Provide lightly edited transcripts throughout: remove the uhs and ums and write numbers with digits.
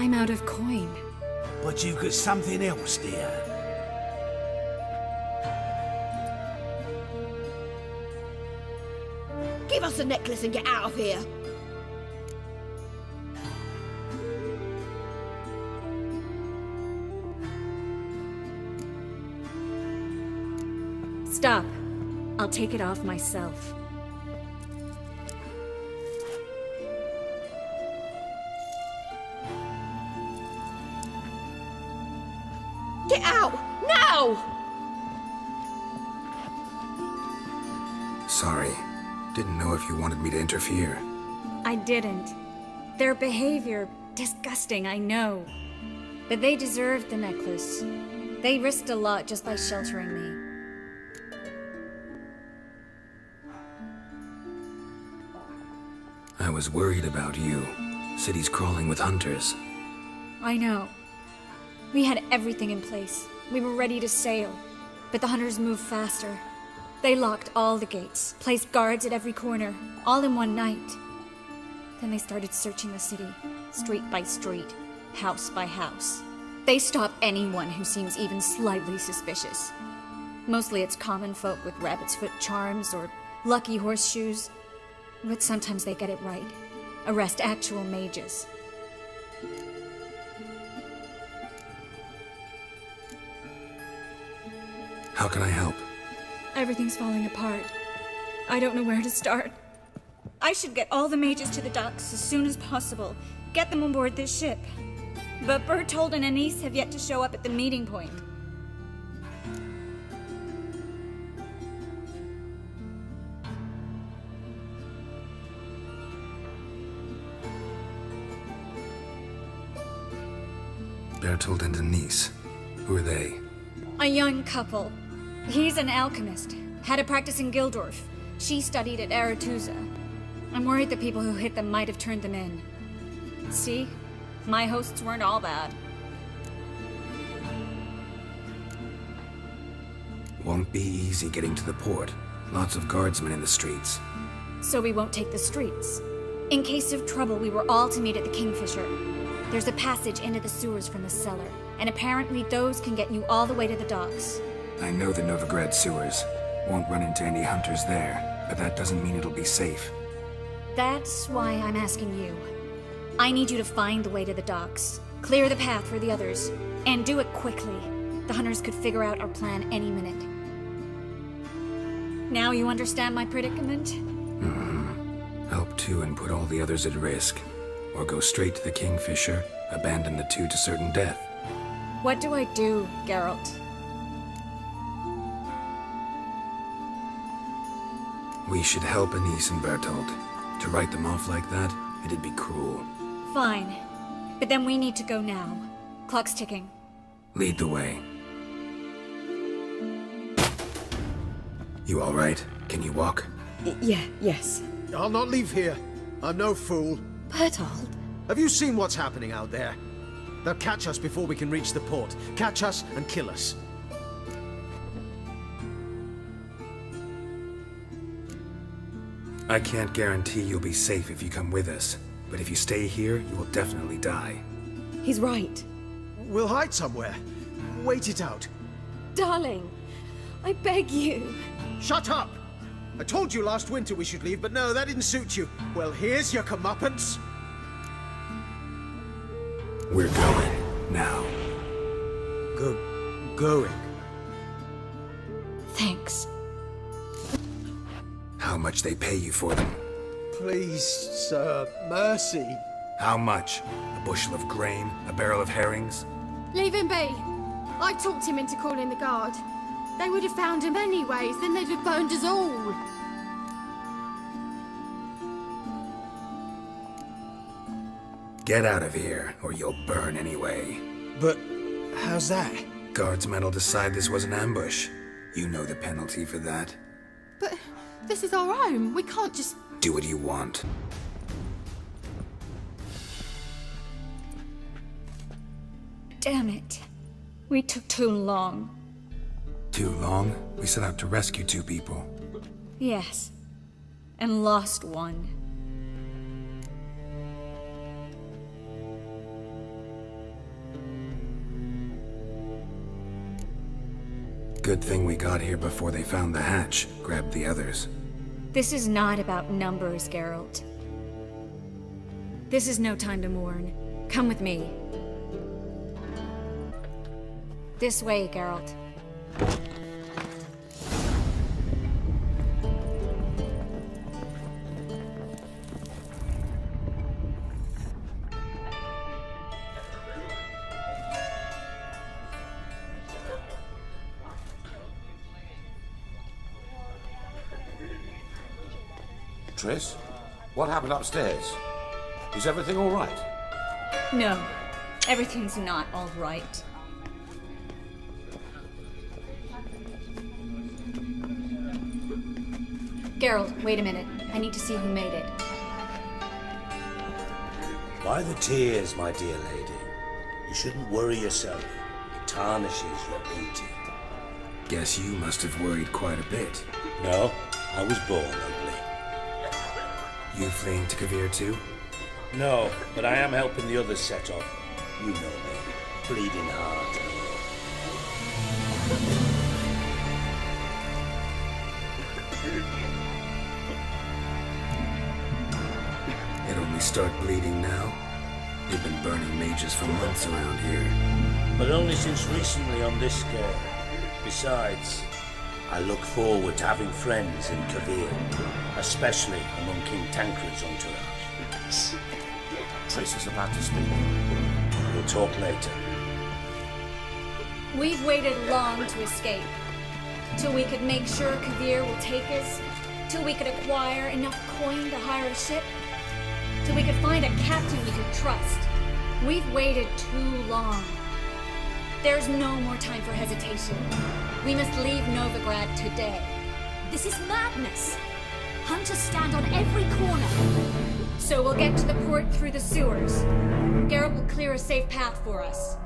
I'm out of coin. But you've got something else, dear. Give us the necklace and get out of here. Stop. I'll take it off myself. Get out! Now! Sorry. Didn't know if you wanted me to interfere. I didn't. Their behavior, disgusting, I know. But they deserved the necklace. They risked a lot just by sheltering me. I was worried about you. City's crawling with hunters. I know. We had everything in place. We were ready to sail. But the hunters moved faster. They locked all the gates, placed guards at every corner, all in one night. Then they started searching the city, street by street, house by house. They stop anyone who seems even slightly suspicious. Mostly it's common folk with rabbit's foot charms or lucky horseshoes. But sometimes they get it right. Arrest actual mages. How can I help? Everything's falling apart. I don't know where to start. I should get all the mages to the docks as soon as possible. Get them on board this ship. But Bertold and Anise have yet to show up at the meeting point. Bertold and Denise. Who are they? A young couple. He's an alchemist. Had a practice in Gildorf. She studied at Aretusa. I'm worried the people who hit them might have turned them in. See? My hosts weren't all bad. Won't be easy getting to the port. Lots of guardsmen in the streets. So we won't take the streets. In case of trouble, we were all to meet at the Kingfisher. There's a passage into the sewers from the cellar, and apparently those can get you all the way to the docks. I know the Novigrad sewers. Won't run into any hunters there, but that doesn't mean it'll be safe. That's why I'm asking you. I need you to find the way to the docks, clear the path for the others, and do it quickly. The hunters could figure out our plan any minute. Now you understand my predicament? Help two and put all the others at risk. Or go straight to the Kingfisher, abandon the two to certain death. What do I do, Geralt? We should help Anise and Bertold. To write them off like that, it'd be cruel. Fine. But then we need to go now. Clock's ticking. Lead the way. You all right? Can you walk? Yes. I'll not leave here. I'm no fool. Bertold? Have you seen what's happening out there? They'll catch us before we can reach the port. Catch us and kill us. I can't guarantee you'll be safe if you come with us. But if you stay here, you will definitely die. He's right. We'll hide somewhere. Wait it out. Darling, I beg you. Shut up! I told you last winter we should leave, but no, that didn't suit you. Well, here's your comeuppance. We're going. Now. Going. Thanks. How much they pay you for them? Please, sir, mercy. How much? A bushel of grain? A barrel of herrings? Leave him be. I talked him into calling the guard. They would have found him anyways, then they'd have burned us all. Get out of here, or you'll burn anyway. But how's that? Guardsmen will decide this was an ambush. You know the penalty for that. But this is our home. We can't just... Do what you want. Damn it. We took too long. Too long? We set out to rescue two people. Yes. And lost one. Good thing we got here before they found the hatch, grabbed the others. This is not about numbers, Geralt. This is no time to mourn. Come with me. This way, Geralt. Triss, what happened upstairs? Is everything all right? No, everything's not all right. Geralt, wait a minute. I need to see who made it. By the tears, my dear lady. You shouldn't worry yourself. It tarnishes your beauty. Guess you must have worried quite a bit. No, I was born ugly. You fleeing to Kavir too? No, but I am helping the others set off. You know me. Bleeding heart. It only start bleeding now? They've been burning mages for months around here. But only since recently on this scale. Besides, I look forward to having friends in Kavir, especially among King Tancred's entourage. Triss is about to speak. We'll talk later. We've waited long to escape. Till we could make sure Kavir will take us. Till we could acquire enough coin to hire a ship. Till we could find a captain we could trust. We've waited too long. There's no more time for hesitation. We must leave Novigrad today. This is madness. Hunters stand on every corner. So we'll get to the port through the sewers. Geralt will clear a safe path for us.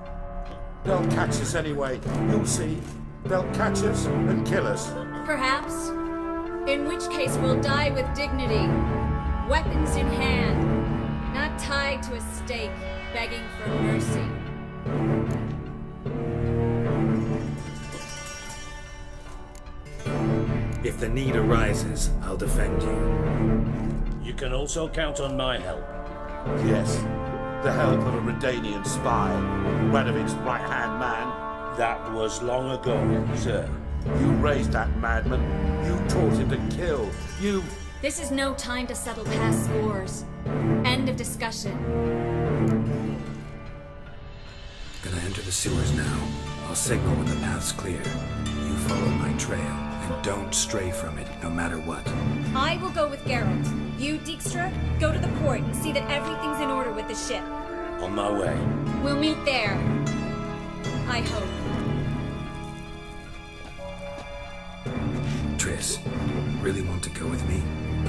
They'll catch us anyway. You'll see. They'll catch us and kill us. Perhaps. In which case we'll die with dignity. Weapons in hand. Not tied to a stake, begging for mercy. If the need arises, I'll defend you. You can also count on my help. Yes. The help of a Redanian spy. Radovic's right-hand man. That was long ago, sir. You raised that madman. You taught him to kill. You... This is no time to settle past scores. End of discussion. Gonna enter the sewers now. I'll signal when the path's clear. You follow my trail, and don't stray from it, no matter what. I will go with Geralt. You, Dijkstra, go to the port and see that everything's in order with the ship. On my way. We'll meet there. I hope. Triss, really want to go with me?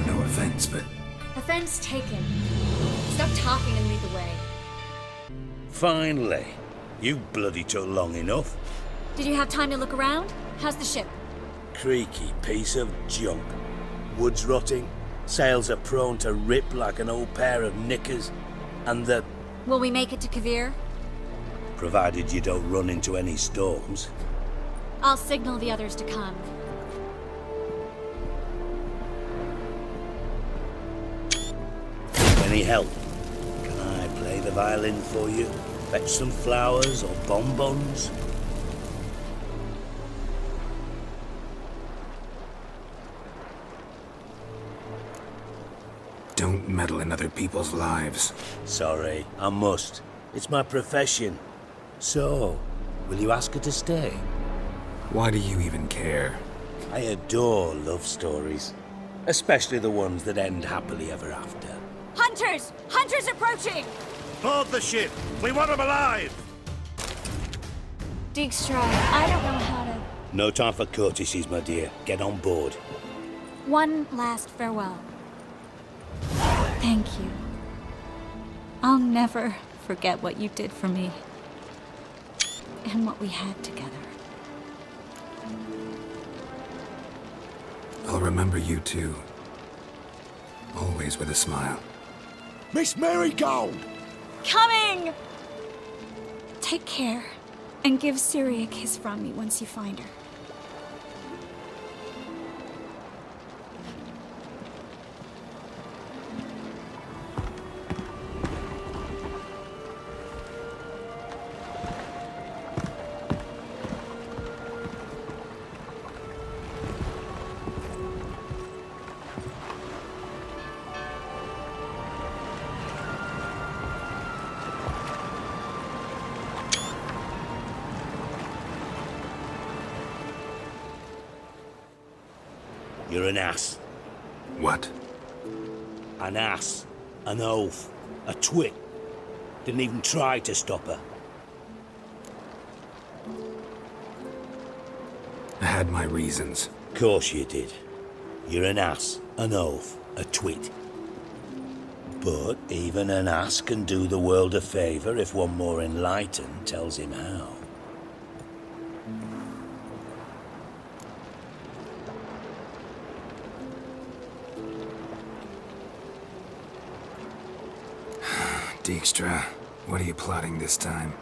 No offense, but... Offense taken. Stop talking and lead the way. Finally. You bloody took long enough. Did you have time to look around? How's the ship? Creaky piece of junk. Wood's rotting. Sails are prone to rip like an old pair of knickers. And the... Will we make it to Kavir? Provided you don't run into any storms. I'll signal the others to come. Any help? Can I play the violin for you? Fetch some flowers or bonbons? Don't meddle in other people's lives. Sorry, I must. It's my profession. So, will you ask her to stay? Why do you even care? I adore love stories. Especially the ones that end happily ever after. Hunters! Hunters approaching! Board the ship! We want them alive! Dijkstra, I don't know how to... No time for courtesies, my dear. Get on board. One last farewell. Thank you. I'll never forget what you did for me. And what we had together. I'll remember you too. Always with a smile. Miss Marigold! Coming! Take care, and give Ciri a kiss from me once you find her. You're an ass. What? An ass. An oaf. A twit. Didn't even try to stop her. I had my reasons. Course you did. You're an ass, an oaf, a twit. But even an ass can do the world a favour if one more enlightened tells him how. Dijkstra, what are you plotting this time?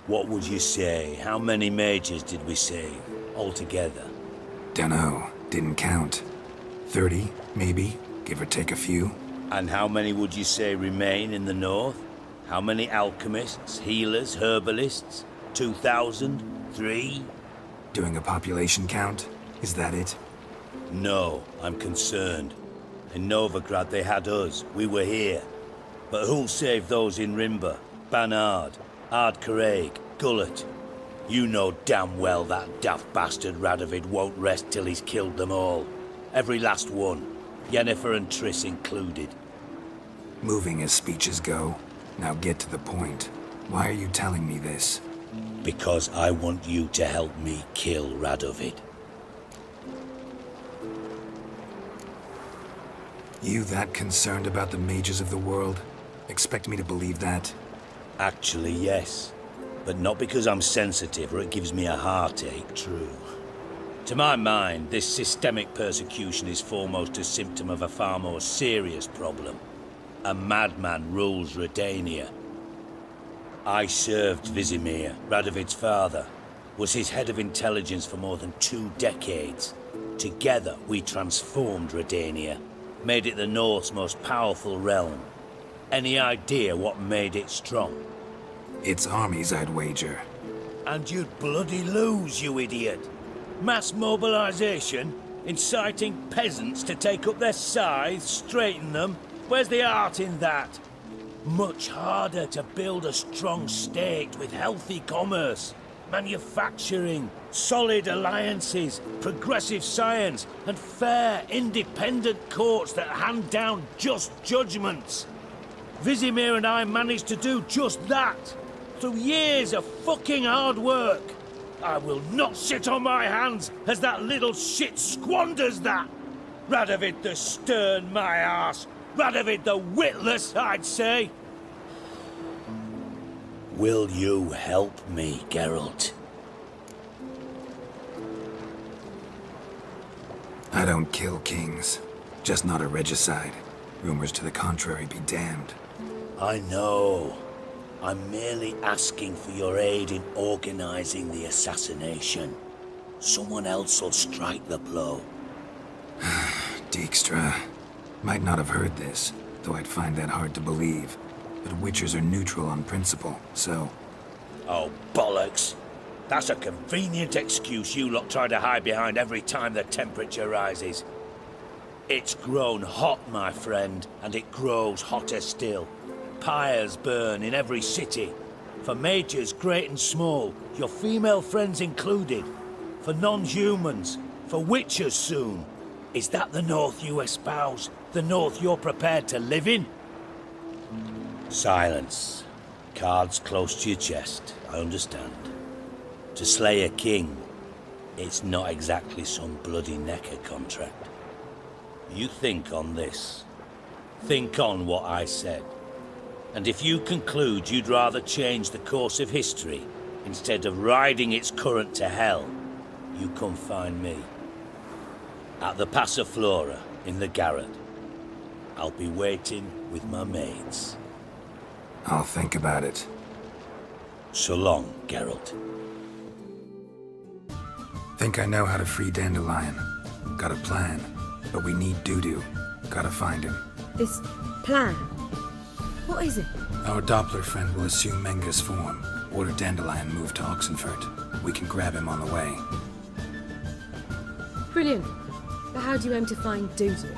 What would you say? How many mages did we save, altogether? Dunno, didn't count. 30, maybe, give or take a few. And how many would you say remain in the north? How many alchemists, healers, herbalists? 2,000? 3? Doing a population count? Is that it? No, I'm concerned. In Novigrad they had us, we were here. But who'll save those in Rimba? Banard, Ardcaraig, Gullet? You know damn well that daft bastard Radovid won't rest till he's killed them all. Every last one. Yennefer and Triss included. Moving as speeches go. Now get to the point. Why are you telling me this? Because I want you to help me kill Radovid. You that concerned about the mages of the world? Expect me to believe that? Actually, yes. But not because I'm sensitive or it gives me a heartache, true. To my mind, this systemic persecution is foremost a symptom of a far more serious problem. A madman rules Redania. I served Vizimir, Radovid's father, was his head of intelligence for more than 2 decades. Together, we transformed Redania, made it the North's most powerful realm. Any idea what made it strong? Its armies, I'd wager. And you'd bloody lose, you idiot. Mass mobilization, inciting peasants to take up their scythes, straighten them. Where's the art in that? Much harder to build a strong state with healthy commerce, manufacturing, solid alliances, progressive science, and fair, independent courts that hand down just judgments. Vizimir and I managed to do just that, through years of fucking hard work. I will not sit on my hands as that little shit squanders that. Radovid the stern, my arse. Radovid the witless, I'd say. Will you help me, Geralt? I don't kill kings. Just not a regicide. Rumors to the contrary be damned. I know. I'm merely asking for your aid in organizing the assassination. Someone else will strike the blow. Dijkstra. Might not have heard this, though I'd find that hard to believe. But Witchers are neutral on principle, so... Oh, bollocks. That's a convenient excuse you lot try to hide behind every time the temperature rises. It's grown hot, my friend, and it grows hotter still. Pyres burn in every city. For mages great and small, your female friends included. For non-humans, for witchers soon. Is that the North you espouse? The North you're prepared to live in? Silence. Cards close to your chest, I understand. To slay a king, it's not exactly some bloody necker contract. You think on this. Think on what I said. And if you conclude you'd rather change the course of history instead of riding its current to hell, you come find me. At the Passiflora, in the garret. I'll be waiting with my mates. I'll think about it. So long, Geralt. Think I know how to free Dandelion. Got a plan. But we need Dudu. Gotta find him. This plan? What is it? Our Doppler friend will assume Menga's form. Order Dandelion move to Oxenfurt. We can grab him on the way. Brilliant. But how do you aim to find Dudu?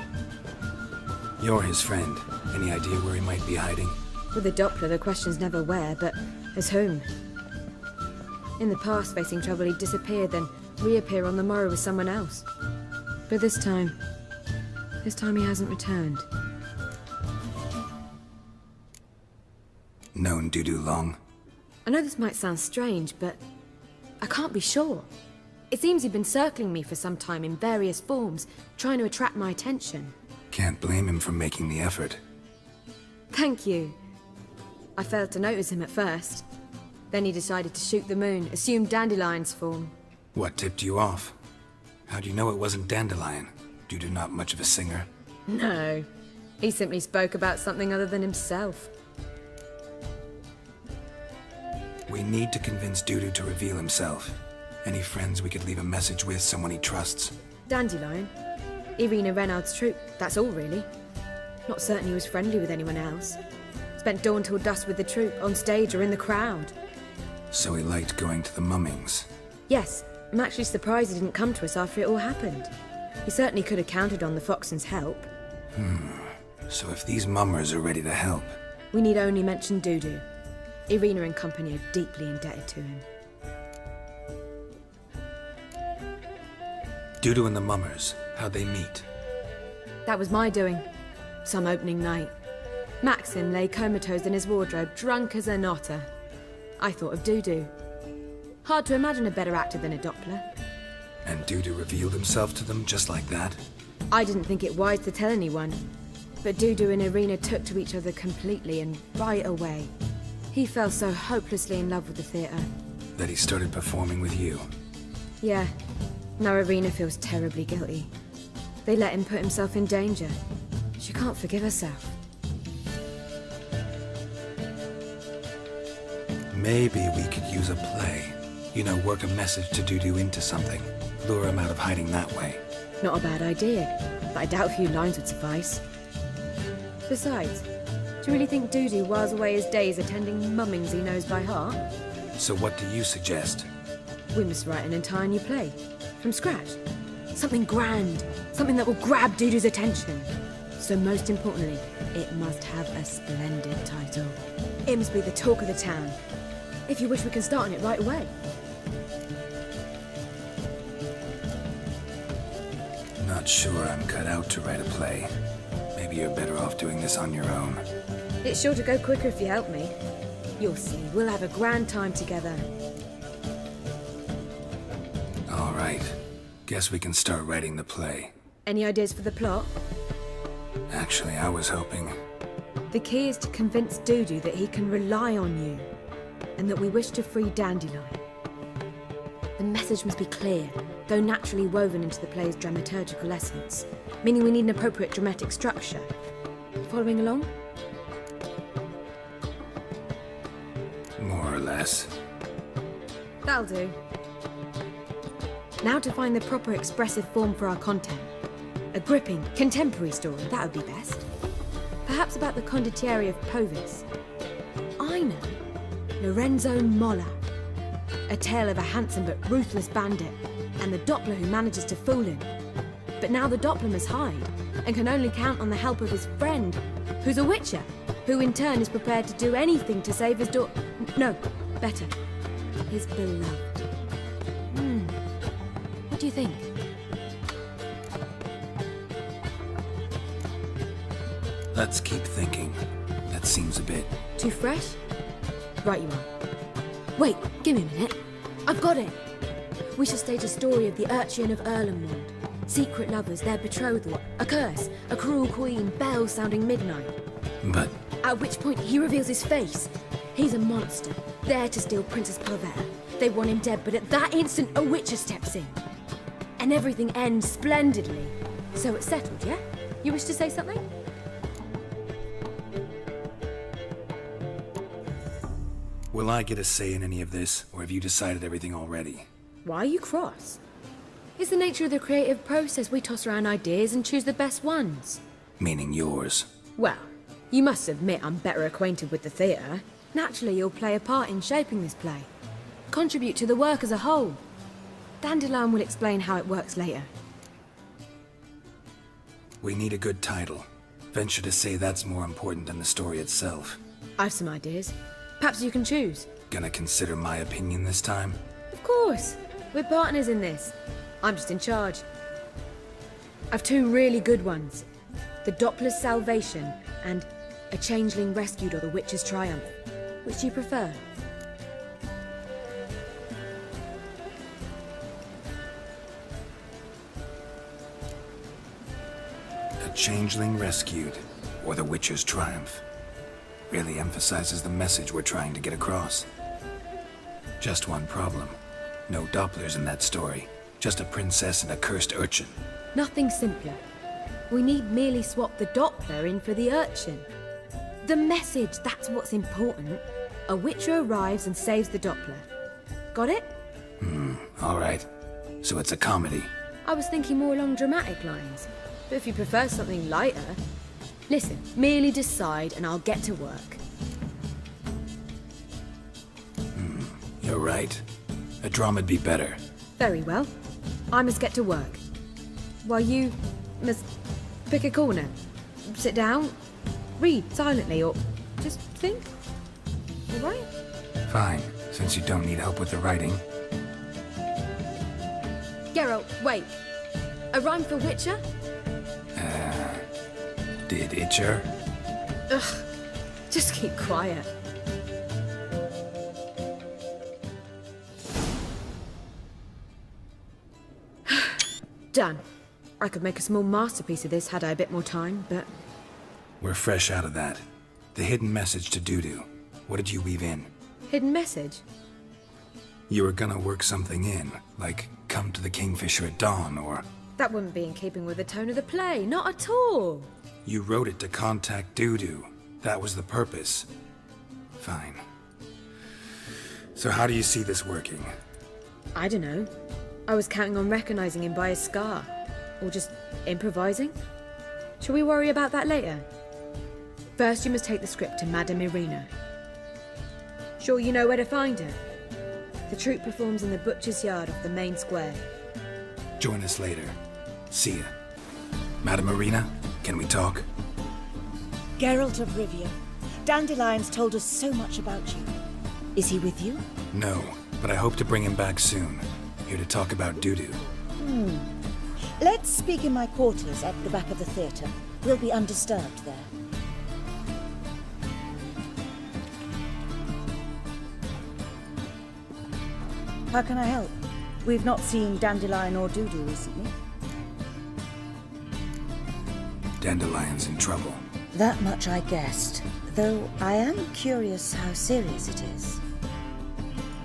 You're his friend. Any idea where he might be hiding? With a Doppler, the question's never where, but as whom. In the past, facing trouble, he'd disappear, then reappear on the morrow with someone else. But this time he hasn't returned. Known Dudu long? I know this might sound strange, but I can't be sure. It seems he'd been circling me for some time in various forms, trying to attract my attention. Can't blame him for making the effort. Thank you. I failed to notice him at first. Then he decided to shoot the moon, assume Dandelion's form. What tipped you off? How do you know it wasn't Dandelion? Dudu not much of a singer? No. He simply spoke about something other than himself. We need to convince Dudu to reveal himself. Any friends we could leave a message with, someone he trusts? Dandelion. Irina Renard's troupe, that's all really. Not certain he was friendly with anyone else. Spent dawn till dusk with the troupe, on stage or in the crowd. So he liked going to the mummings. Yes, I'm actually surprised he didn't come to us after it all happened. He certainly could have counted on the Foxen's help. So if these mummers are ready to help... We need only mention Dudu. Irina and company are deeply indebted to him. Dudu and the mummers, how'd they meet? That was my doing. Some opening night. Maxim lay comatose in his wardrobe, drunk as an otter. I thought of Dudu. Hard to imagine a better actor than a Doppler. And Dudu revealed himself to them just like that? I didn't think it wise to tell anyone. But Dudu and Irina took to each other completely and right away. He fell so hopelessly in love with the theatre. That he started performing with you? Yeah. Now Irina feels terribly guilty. They let him put himself in danger. She can't forgive herself. Maybe we could use a play. You know, work a message to Dudu into something. Lure him out of hiding that way. Not a bad idea, but I doubt a few lines would suffice. Besides, do you really think Dudu whiles away his days attending mummings he knows by heart? So what do you suggest? We must write an entire new play. From scratch. Something grand. Something that will grab Dudu's attention. So most importantly, it must have a splendid title. It must be the talk of the town. If you wish, we can start on it right away. Not sure I'm cut out to write a play. Maybe you're better off doing this on your own. It's sure to go quicker if you help me. You'll see, we'll have a grand time together. All right. Guess we can start writing the play. Any ideas for the plot? Actually, I was hoping... The key is to convince Dudu that he can rely on you, and that we wish to free Dandelion. The message must be clear, though naturally woven into the play's dramaturgical essence, meaning we need an appropriate dramatic structure. Following along? More or less. That'll do. Now to find the proper expressive form for our content. A gripping, contemporary story, that would be best. Perhaps about the condottieri of Povis. I know. Lorenzo Molla. A tale of a handsome but ruthless bandit, and the Doppler who manages to fool him. But now the Doppler must hide, and can only count on the help of his friend, who's a witcher, who in turn is prepared to do anything to save his no, better, his beloved. What do you think? Let's keep thinking. That seems a bit... Too fresh? Right you are. Wait, give me a minute. I've got it! We shall stage a story of the Urchin of Erlenwald. Secret lovers, their betrothal, a curse, a cruel queen, bells sounding midnight. But... At which point he reveals his face. He's a monster, there to steal Princess Pavetta. They want him dead, but at that instant a witcher steps in. And everything ends splendidly. So it's settled, yeah? You wish to say something? Will I get a say in any of this, or have you decided everything already? Why are you cross? It's the nature of the creative process. We toss around ideas and choose the best ones. Meaning yours. Well, you must admit I'm better acquainted with the theatre. Naturally, you'll play a part in shaping this play. Contribute to the work as a whole. Dandelion will explain how it works later. We need a good title. Venture to say that's more important than the story itself. I've some ideas. Perhaps you can choose. Gonna consider my opinion this time? Of course. We're partners in this. I'm just in charge. I've two really good ones. The Doppler's Salvation and A Changeling Rescued or The Witch's Triumph. Which do you prefer? A Changeling Rescued, or The Witcher's Triumph. Really emphasizes the message we're trying to get across. Just one problem. No Dopplers in that story. Just a princess and a cursed urchin. Nothing simpler. We need merely swap the Doppler in for the urchin. The message, that's what's important. A Witcher arrives and saves the Doppler. Got it? All right. So it's a comedy. I was thinking more along dramatic lines. But if you prefer something lighter... Listen, merely decide and I'll get to work. You're right. A drama'd be better. Very well. I must get to work. While you must pick a corner. Sit down, read silently, or just think. All right? Fine, since you don't need help with the writing. Geralt, wait. A rhyme for Witcher? Did Itcher? Ugh. Just keep quiet. Done. I could make a small masterpiece of this had I a bit more time, but... We're fresh out of that. The hidden message to Dudu. What did you weave in? Hidden message? You were gonna work something in, like come to the Kingfisher at dawn, or... That wouldn't be in keeping with the tone of the play, not at all. You wrote it to contact Dudu. That was the purpose. Fine. So how do you see this working? I don't know. I was counting on recognizing him by his scar. Or just improvising. Shall we worry about that later? First, you must take the script to Madame Irina. Sure you know where to find her? The troupe performs in the butcher's yard off the main square. Join us later. See ya. Madame Irina, can we talk? Geralt of Rivia. Dandelion's told us so much about you. Is he with you? No, but I hope to bring him back soon. Here to talk about Dudu. Let's speak in my quarters at the back of the theatre. We'll be undisturbed there. How can I help? We've not seen Dandelion or Dudu recently. Dandelion's in trouble. That much I guessed, though I am curious how serious it is.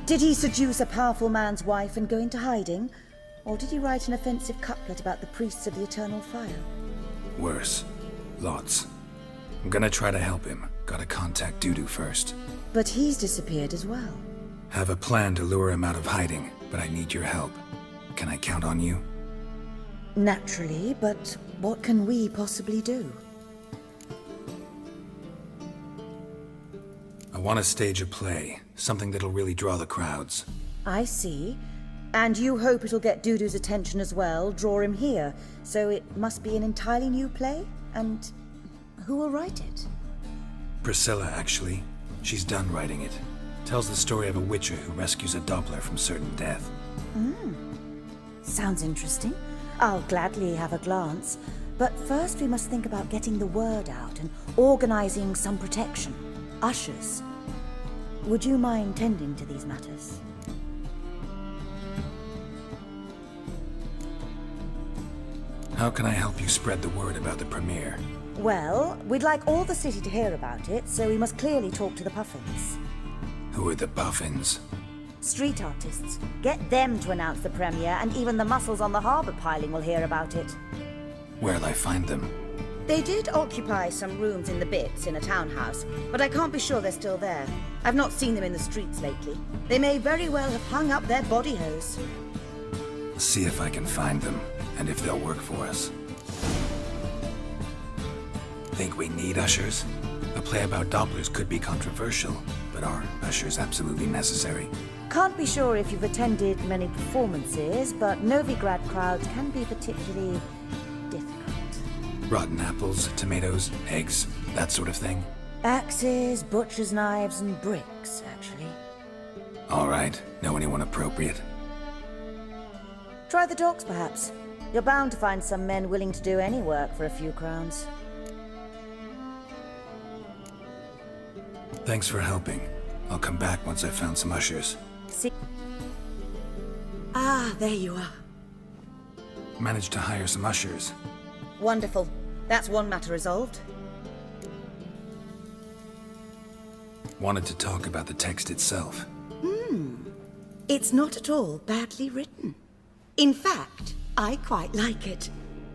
Did he seduce a powerful man's wife and go into hiding? Or did he write an offensive couplet about the priests of the eternal fire? Worse. Lots. I'm gonna try to help him. Gotta contact Dudu first. But he's disappeared as well. Have a plan to lure him out of hiding, but I need your help. Can I count on you? Naturally, but what can we possibly do? I want to stage a play. Something that'll really draw the crowds. I see. And you hope it'll get Dudu's attention as well, draw him here. So it must be an entirely new play? And who will write it? Pricilla, actually. She's done writing it. Tells the story of a witcher who rescues a Doppler from certain death. Sounds interesting. I'll gladly have a glance. But first we must think about getting the word out and organizing some protection. Ushers. Would you mind tending to these matters? How can I help you spread the word about the premiere? Well, we'd like all the city to hear about it, so we must clearly talk to the Puffins. Who are the Puffins? Street artists. Get them to announce the premiere, and even the muscles on the harbour piling will hear about it. Where'll I find them? They did occupy some rooms in the Bits in a townhouse, but I can't be sure they're still there. I've not seen them in the streets lately. They may very well have hung up their body hose. I'll see if I can find them, and if they'll work for us. Think we need ushers? A play about Dopplers could be controversial, but are ushers absolutely necessary? Can't be sure if you've attended many performances, but Novigrad crowds can be particularly difficult. Rotten apples, tomatoes, eggs, that sort of thing? Axes, butcher's knives, and bricks, actually. All right. Know anyone appropriate? Try the dogs, perhaps. You're bound to find some men willing to do any work for a few crowns. Thanks for helping. I'll come back once I've found some ushers. See? Ah, there you are. Managed to hire some ushers. Wonderful. That's one matter resolved. Wanted to talk about the text itself. It's not at all badly written. In fact, I quite like it.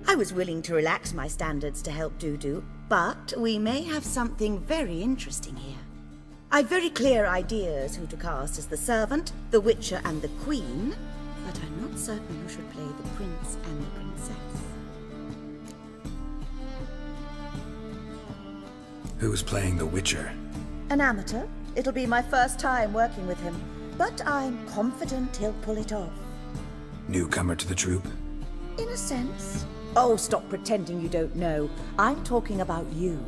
I was willing to relax my standards to help Dudu, but we may have something very interesting here. I've very clear ideas who to cast as the servant, the witcher, and the queen, but I'm not certain who should play the prince and the princess. Who's playing the Witcher? An amateur. It'll be my first time working with him, but I'm confident he'll pull it off. Newcomer to the troupe? In a sense. Oh, stop pretending you don't know. I'm talking about you.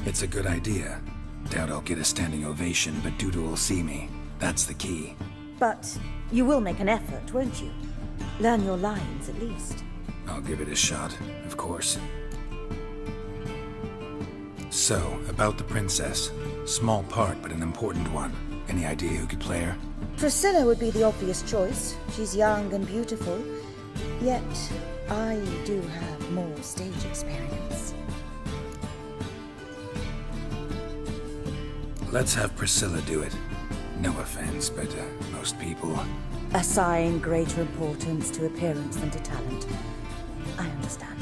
It's a good idea. Doubt I'll get a standing ovation, but Dudu will see me. That's the key. But you will make an effort, won't you? Learn your lines, at least. I'll give it a shot, of course. So, about the princess. Small part, but an important one. Any idea who could play her? Pricilla would be the obvious choice. She's young and beautiful. Yet, I do have more stage experience. Let's have Pricilla do it. No offense, but most people... Assign greater importance to appearance than to talent. I understand.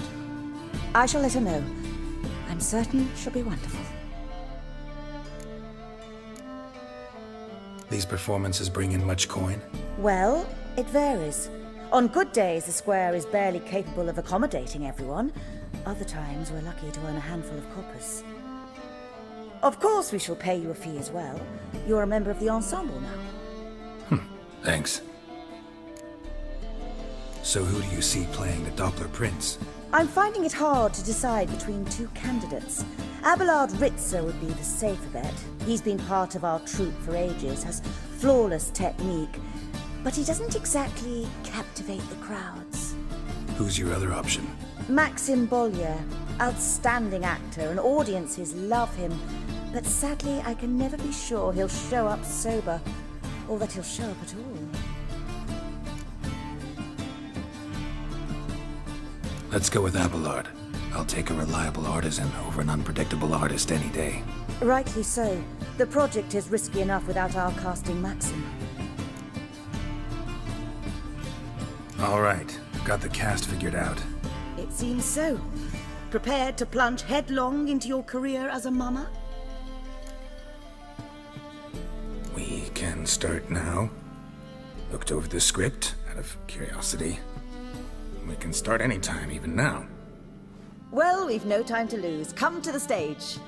I shall let her know. I'm certain she'll be wonderful. These performances bring in much coin? Well, it varies. On good days, the square is barely capable of accommodating everyone. Other times, we're lucky to earn a handful of coppers. Of course, we shall pay you a fee as well. You're a member of the ensemble now. Thanks. So who do you see playing the Doppler Prince? I'm finding it hard to decide between two candidates. Abelard Ritzer would be the safer bet. He's been part of our troupe for ages, has flawless technique, but he doesn't exactly captivate the crowds. Who's your other option? Maxim Bollier, outstanding actor, and audiences love him. But sadly, I can never be sure he'll show up sober, or that he'll show up at all. Let's go with Abelard. I'll take a reliable artisan over an unpredictable artist any day. Rightly so. The project is risky enough without our casting Maxim. All right, got the cast figured out. It seems so. Prepared to plunge headlong into your career as a mama? We can start now. Looked over the script out of curiosity. We can start anytime, even now. Well, we've no time to lose. Come to the stage.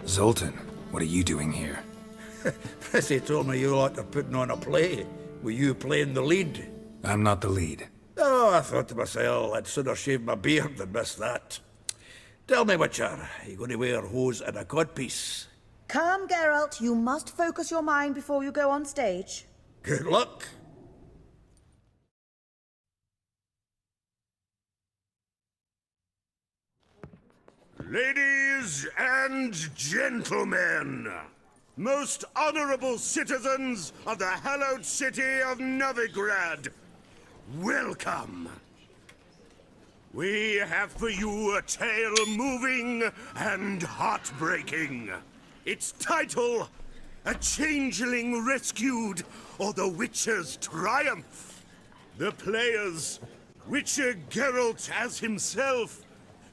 Zoltan, what are you doing here? Prissy told me you lot are putting on a play. Were you playing the lead? I'm not the lead. Oh, I thought to myself, I'd sooner shave my beard than miss that. Tell me, Witcher, are you going to wear hose and a codpiece? Calm, Geralt. You must focus your mind before you go on stage. Good luck. Ladies and gentlemen, most honorable citizens of the hallowed city of Novigrad, welcome. We have for you a tale moving and heartbreaking. Its title, A Changeling Rescued, or The Witcher's Triumph. The players, Witcher Geralt as himself,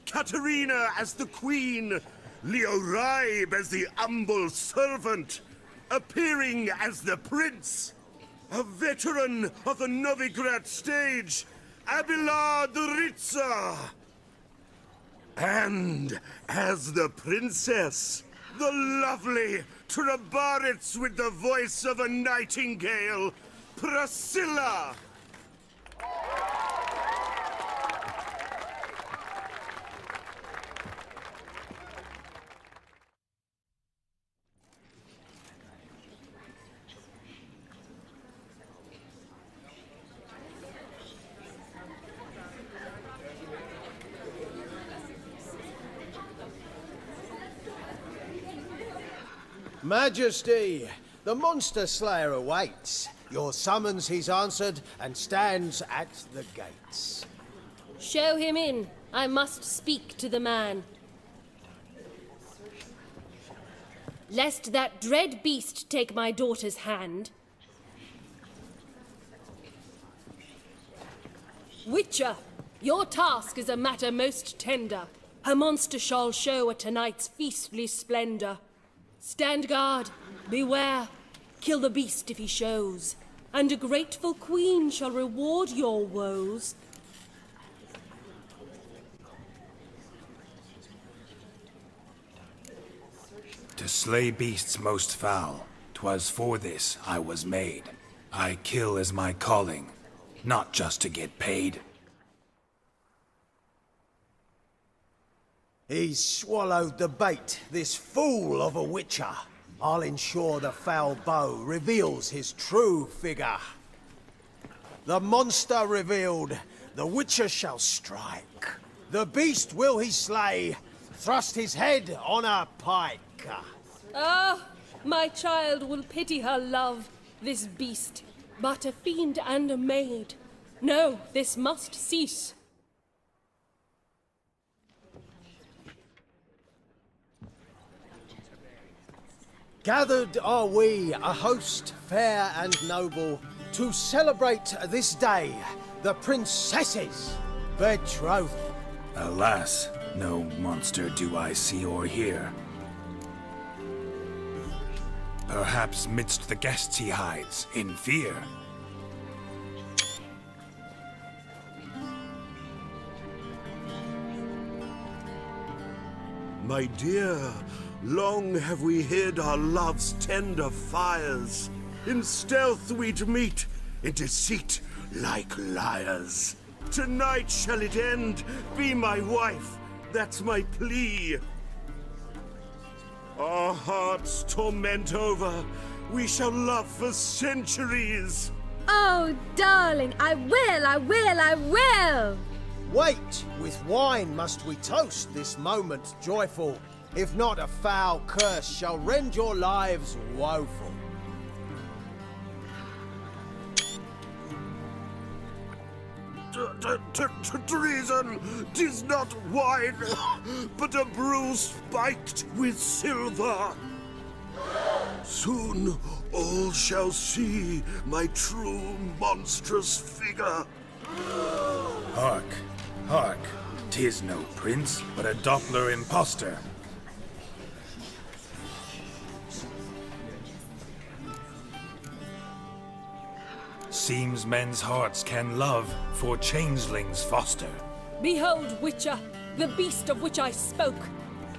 Katerina as the Queen, Leo Raib as the humble servant, appearing as the Prince, a veteran of the Novigrad stage, Abelard Ritzer, and as the Princess, the lovely Trabaritz with the voice of a nightingale, Pricilla. Majesty, the monster slayer awaits. Your summons he's answered and stands at the gates. Show him in. I must speak to the man. Lest that dread beast take my daughter's hand. Witcher, your task is a matter most tender. Her monster shall show at tonight's feastly splendor. Stand guard, beware, kill the beast if he shows, and a grateful queen shall reward your woes. To slay beasts most foul, 'twas for this I was made. I kill as my calling, not just to get paid. He's swallowed the bait, this fool of a witcher. I'll ensure the foul bow reveals his true figure. The monster revealed, the witcher shall strike. The beast will he slay, thrust his head on a pike. Ah, my child will pity her love, this beast, but a fiend and a maid. No, this must cease. Gathered are we, a host fair and noble, to celebrate this day, the princess's betrothal. Alas, no monster do I see or hear. Perhaps midst the guests he hides, in fear. My dear, long have we hid our love's tender fires. In stealth we'd meet, in deceit like liars. Tonight shall it end, be my wife, that's my plea. Our hearts torment over, we shall love for centuries. Oh, darling, I will! Wait, with wine must we toast this moment joyful. If not, a foul curse shall rend your lives woeful. Treason! 'Tis not wine, but a brew spiked with silver. Soon all shall see my true monstrous figure. Hark, hark, 'tis no prince, but a Doppler impostor. Seems men's hearts can love, for changelings foster. Behold, Witcher, the beast of which I spoke.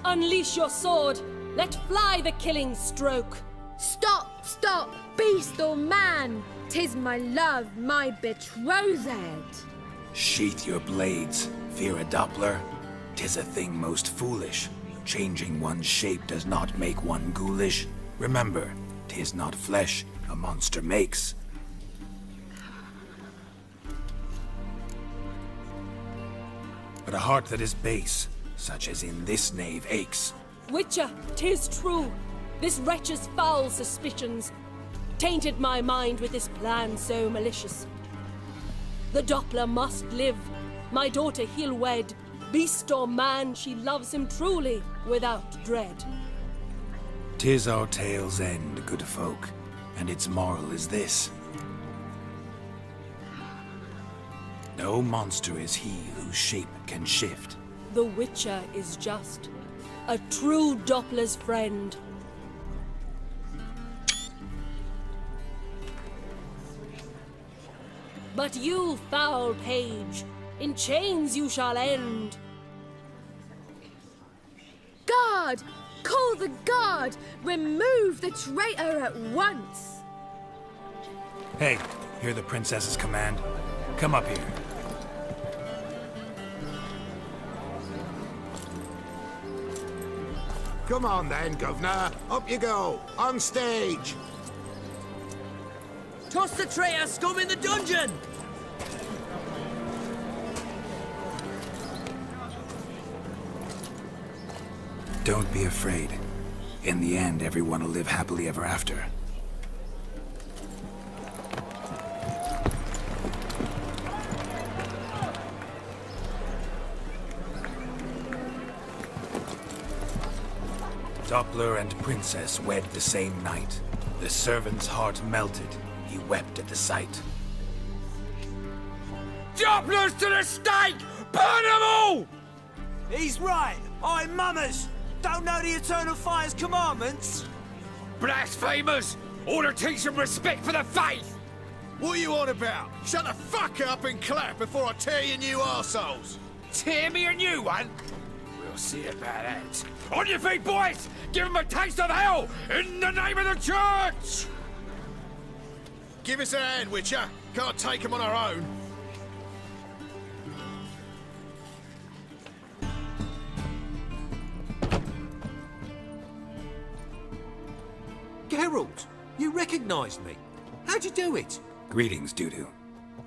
Unleash your sword, let fly the killing stroke. Stop, stop, beast or man! 'Tis my love, my betrothed. Sheath your blades, fear a Doppler. 'Tis a thing most foolish. Changing one's shape does not make one ghoulish. Remember, 'tis not flesh a monster makes. But a heart that is base, such as in this knave aches. Witcher, 'tis true. This wretch's foul suspicions tainted my mind with this plan so malicious. The Doppler must live. My daughter he'll wed. Beast or man, she loves him truly, without dread. 'Tis our tale's end, good folk, and its moral is this. No monster is he whose shape can shift. The Witcher is just a true Doppler's friend. But you, foul page, in chains you shall end. Guard! Call the guard! Remove the traitor at once! Hey, hear the princess's command? Come up here. Come on then, Governor. Up you go. On stage. Toss the traitor scum in the dungeon! Don't be afraid. In the end, everyone will live happily ever after. Doppler and Princess wed the same night. The servant's heart melted. He wept at the sight. Dopplers to the stake! Burn them all! He's right. I'm mummers. Don't know the Eternal Fire's commandments? Blasphemers! Order teach them respect for the faith! What are you on about? Shut the fuck up and clap before I tear you new arseholes! Tear me a new one? We'll see about that. On your feet, boys! Give them a taste of hell in the name of the church! Give us a hand, Witcher. Can't take them on our own. Geralt, you recognized me. How'd you do it? Greetings, Dudu.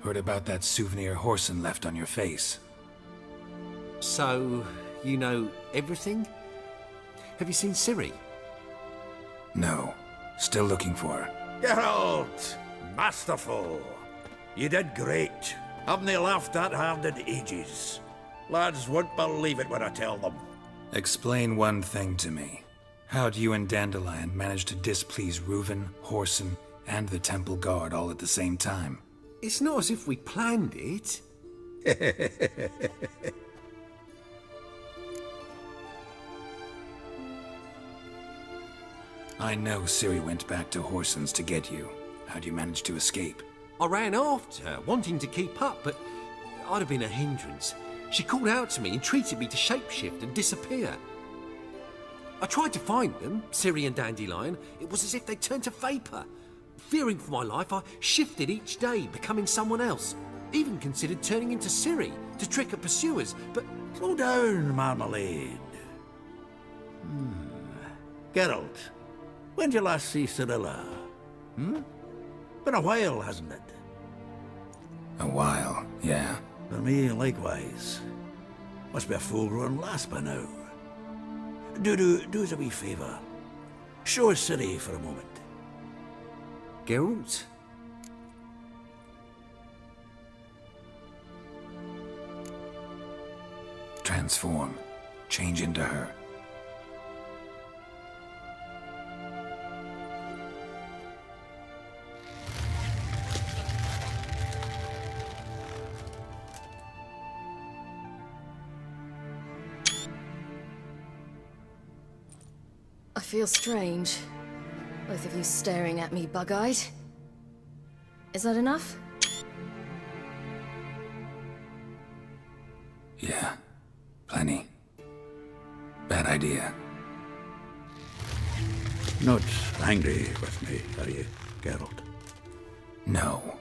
Heard about that souvenir Horson left on your face. So, you know everything? Have you seen Ciri? No. Still looking for her. Geralt! Masterful! You did great. Haven't they laughed that hard in ages? Lads won't believe it when I tell them. Explain one thing to me. How'd you and Dandelion manage to displease Reuven, Horson, and the Temple Guard all at the same time? It's not as if we planned it. I know Ciri went back to Horson's to get you. How'd you manage to escape? I ran after her, wanting to keep up, but I'd have been a hindrance. She called out to me and treated me to shapeshift and disappear. I tried to find them, Ciri and Dandelion. It was as if they turned to vapour. Fearing for my life, I shifted each day, becoming someone else. Even considered turning into Ciri to trick her pursuers, but... Slow down, Marmalade. Geralt, when did you last see Cirilla? Been a while, hasn't it? A while, yeah. For me, likewise. Must be a full-grown lass by now. Do us a wee favour. Show us Ciri for a moment. Geralt? Transform. Change into her. I feel strange. Both of you staring at me bug-eyed. Is that enough? Yeah. Plenty. Bad idea. Not angry with me, are you, Geralt? No.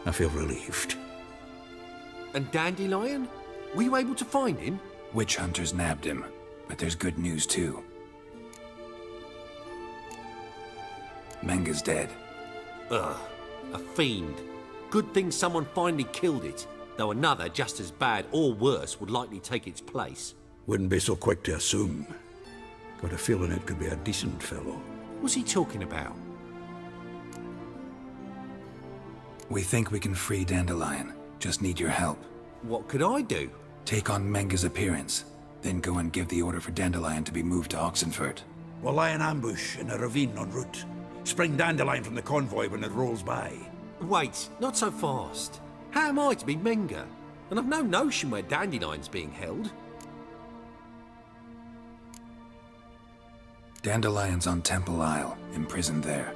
I feel relieved. And Dandelion? Were you able to find him? Witch hunters nabbed him, but there's good news too. Menga's dead. Ugh, a fiend. Good thing someone finally killed it, though another just as bad or worse would likely take its place. Wouldn't be so quick to assume. Got a feeling it could be a decent fellow. What's he talking about? We think we can free Dandelion. Just need your help. What could I do? Take on Menga's appearance, then go and give the order for Dandelion to be moved to Oxenfurt. We'll lie in ambush in a ravine en route. Spring Dandelion from the convoy when it rolls by. Wait, not so fast. How am I to be Menga? And I've no notion where Dandelion's being held. Dandelion's on Temple Isle, imprisoned there.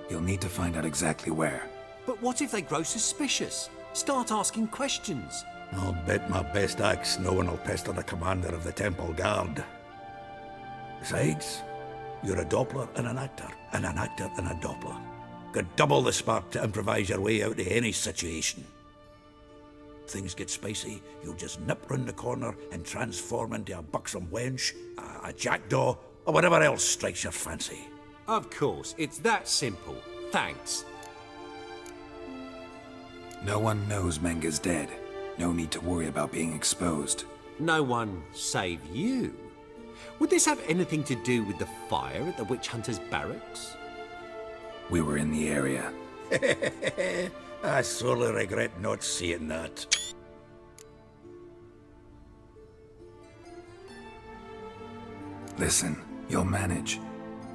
You'll need to find out exactly where. But what if they grow suspicious? Start asking questions? I'll bet my best axe no one will pester the commander of the Temple Guard. Besides, you're a Doppler and an actor and a Doppler. Got double the spark to improvise your way out of any situation. Things get spicy, you'll just nip round the corner and transform into a buxom wench, a jackdaw, or whatever else strikes your fancy. Of course, it's that simple. Thanks. No one knows Menga's dead. No need to worry about being exposed. No one save you. Would this have anything to do with the fire at the witch hunters' barracks? We were in the area. I sorely regret not seeing that. Listen, you'll manage.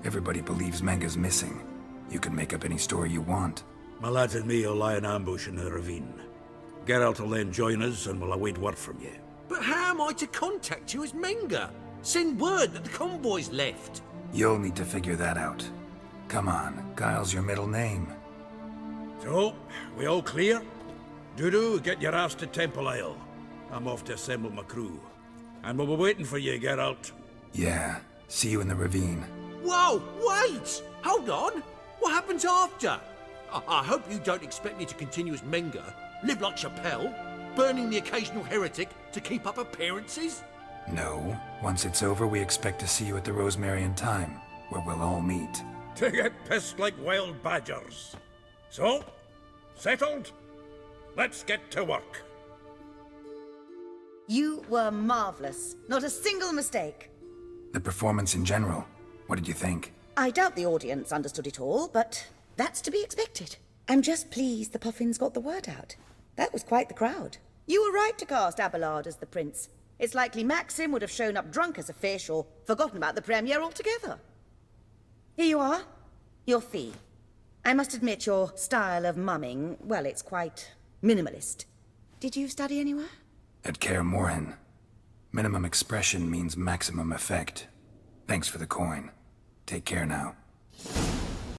Everybody believes Menga's missing. You can make up any story you want. My lads and me will lie in ambush in the ravine. Geralt will then join us and we'll await word from you. But how am I to contact you as Menga? Send word that the convoy's left. You'll need to figure that out. Come on, Guile's your middle name. So, we all clear? Dudu, get your ass to Temple Isle. I'm off to assemble my crew. And we'll be waiting for you, Geralt. Yeah, see you in the ravine. Whoa, wait! Hold on! What happens after? I hope you don't expect me to continue as Menga, live like Chappelle, burning the occasional heretic to keep up appearances? No. Once it's over, we expect to see you at the Rosemary in Time, where we'll all meet. To get pissed like wild badgers. So, settled? Let's get to work. You were marvelous. Not a single mistake. The performance in general, what did you think? I doubt the audience understood it all, but that's to be expected. I'm just pleased the Puffins got the word out. That was quite the crowd. You were right to cast Abelard as the prince. It's likely Maxim would have shown up drunk as a fish or forgotten about the premiere altogether. Here you are. Your fee. I must admit your style of mumming, well, it's quite minimalist. Did you study anywhere? At Kaer Morhen. Minimum expression means maximum effect. Thanks for the coin. Take care now.